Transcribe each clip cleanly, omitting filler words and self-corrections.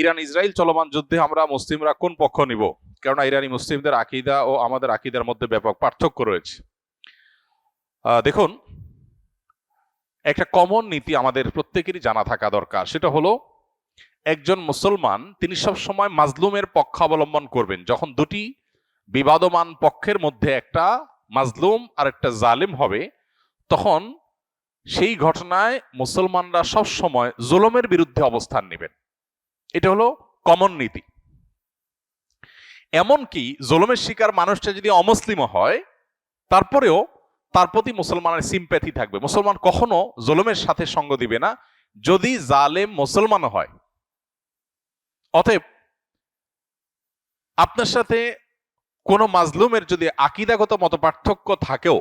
Iran Israel চলমান যুদ্ধে আমরা মুসলিমরা কোন পক্ষ নিব? কেননা ইরানি মুসলিমদের আকীদা ও আমাদের আকীদার মধ্যে ব্যাপক পার্থক্য রয়েছে। দেখুন, একটা কমন নীতি আমাদের প্রত্যেকেরই জানা থাকা দরকার। সেটা হলো, একজন মুসলমান তিনি সবসময় মাজলুমের পক্ষ অবলম্বন করবেন। যখন দুটি বিবাদমান পক্ষের মধ্যে একটা মাজলুম আর একটা জালিম হবে, তখন সেই ঘটনায় মুসলমানরা সব সময় জুলুমের বিরুদ্ধে অবস্থান নেবেন। এটা হলো কমন নীতি। এমনকি জুলুমের শিকার মানুষটা যদি অমুসলিমও হয়, তারপরেও তার প্রতি মুসলমানের সিম্প্যাথি থাকবে। মুসলমান কখনো জুলুমের সাথে সঙ্গ দিবে না, যদি জালেম মুসলমানও হয়। অতএব আপনার সাথে কোনো মাজলুমের যদি আকীদাগত মতপার্থক্য থাকেও,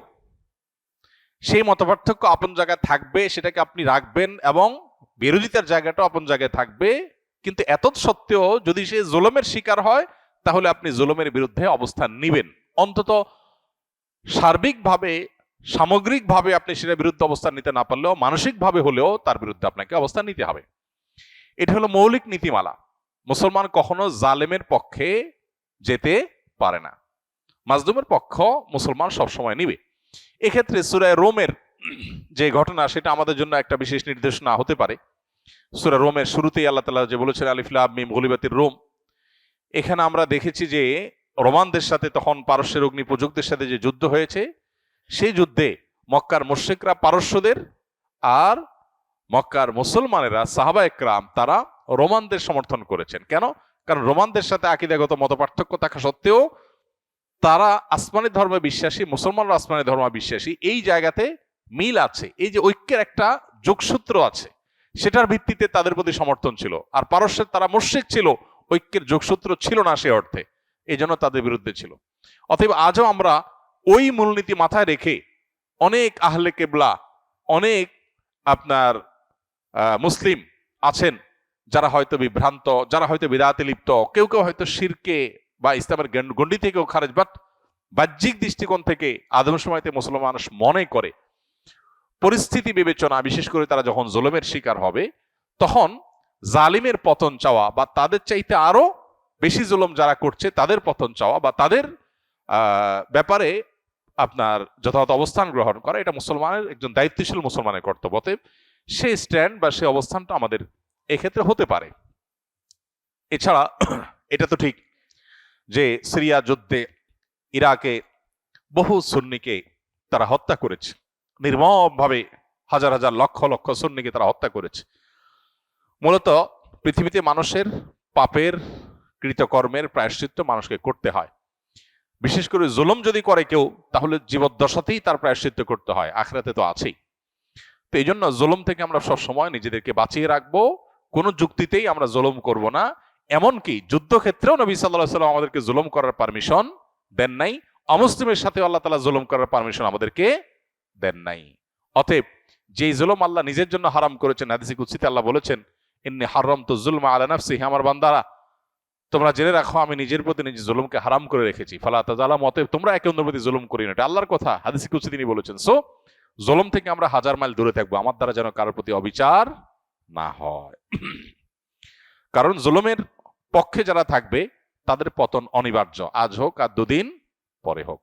সেই মতপার্থক্য আপন জায়গায় থাকবে, সেটাকে আপনি রাখবেন, এবং বিরোধিতার জায়গাটা আপন জায়গায় থাকবে। কিন্তু এত সত্ত্বেও যদি সে জুলুমের শিকার হয়, তাহলে আপনি জুলুমের বিরুদ্ধে অবস্থান নিবেন। অন্তত সার্বিকভাবে, সামগ্রিকভাবে আপনি সেটার বিরুদ্ধে অবস্থান নিতে না পারলেও মানসিকভাবে হলেও তার বিরুদ্ধে আপনাকে অবস্থান নিতে হবে। এটা হলো মৌলিক নীতিমালা। মুসলমান কখনো জালেমের পক্ষে যেতে পারে না, মাজলুমের পক্ষ মুসলমান সবসময় নিবে। এক্ষেত্রে সূরা রোমের যে ঘটনা, সেটা আমাদের জন্য একটা বিশেষ নির্দেশনা হতে পারে। সূরা রোমের শুরুতেই আল্লাহ তাআলা যে বলেছেন, আলিফ লাম মিম গুলিবাতির রোম, এখানে আমরা দেখেছি যে রোমানদের সাথে, তখন পারস্যের অগ্নি পূজকদের সাথে যে যুদ্ধ হয়েছে, সেই যুদ্ধে মক্কার মুশরিকরা পারস্যদের, আর মক্কার মুসলমানেরা সাহাবা একরাম তারা রোমানদের সমর্থন করেছেন। কেন? কারণ রোমানদের সাথে আকীদাগত মতপার্থক্য থাকা সত্ত্বেও তারা আসমানি ধর্মে বিশ্বাসী, মুসলমানরা আসমানি ধর্মে বিশ্বাসী। এই জায়গাতে মিল আছে, এই যে ঐক্যের একটা যোগসূত্র আছে, সেটার ভিত্তিতে তাদের প্রতি সমর্থন ছিল। আর পারস্যের তারা মুশরিক ছিল, ঐক্যের যোগসূত্র ছিল না সে অর্থে, এই জন্য তাদের বিরুদ্ধে ছিল। অতএব আজও আমরা ওই মূলনীতি মাথায় রেখে অনেক আহলে কেবলা, অনেক আপনার মুসলিম আছেন যারা হয়তো বিভ্রান্ত, যারা হয়তো বিদআতে লিপ্ত, কেউ কেউ হয়তো শিরকে বা ইসলামের গণ্ডি থেকেও খারেজ, বাট বাহ্যিক দৃষ্টিকোণ থেকে আদম সময়তে মুসলমান মানুষ মনে করে পরিস্থিতি বিবেচনা, বিশেষ করে তারা যখন জুলুমের শিকার হবে, তখন জালিমের পতন চাওয়া বা তাদের চাইতে আরো বেশি জুলুম যারা করছে তাদের পতন চাওয়া বা তাদের ব্যাপারে আপনার যথাযথ অবস্থান গ্রহণ করা, এটা মুসলমানের, একজন দায়িত্বশীল মুসলমানের কর্তব্য। সেই স্ট্যান্ড বা সেই অবস্থানটা আমাদের এক্ষেত্রে হতে পারে। এছাড়া এটা তো ঠিক যে সিরিয়া যুদ্ধে ইরাকে বহু সুন্নিকে তারা হত্যা করেছে, নির্মমভাবে হাজার হাজার লক্ষ লক্ষ সুন্নিকে তারা হত্যা করেছে। মূলত পৃথিবীতে মানুষের পাপের কৃতকর্মের প্রায়শ্চিত্ত মানুষকে করতে হয়। বিশেষ করে জুলুম যদি করে কেউ, তাহলে জীবদ্দশাতেই তার প্রায়শ্চিত্ত করতে হয়, আখিরাতে তো আছেই। তো এই জন্য জুলুম থেকে আমরা সবসময় নিজেদেরকে বাঁচিয়ে রাখবো, কোনো যুক্তিতেই আমরা জুলুম করব না। এমনকি যুদ্ধক্ষেত্রেও নবী সাল্লাল্লাহু আলাইহি ওয়াসাল্লাম আমাদেরকে জুলুম করার পারমিশন দেন নাই। অমুসলিমের সাথে আল্লাহ তাআলা জুলুম করার পারমিশন আমাদেরকে দেন নাই। অতএব যেই জুলুম আল্লাহ নিজের জন্য হারাম করেছেন, হাদিসে কুদসিতে আল্লাহ বলেছেন, ইন্নী হারামতু যুলমা আলা নাফসি, হে আমার বান্দারা, তোমরা জেনে রাখো আমি নিজের প্রতি নিজে জুলুমকে হারাম করে রেখেছি। ফালা তাজালামু, অতএব তোমরা একে অন্যের প্রতি জুলুম করিও না। এটা আল্লাহর কথা, হাদিসে কুদসি তিনি বলেছেন। সো জুলুম থেকে আমরা হাজার মাইল দূরে থাকবো, আমার দ্বারা যেন কারোর প্রতি অবিচার না হয়। কারণ জুলুমের পক্ষে যারা থাকবে তাদের পতন অনিবার্য, আজ হোক আর দুদিন পরে হোক।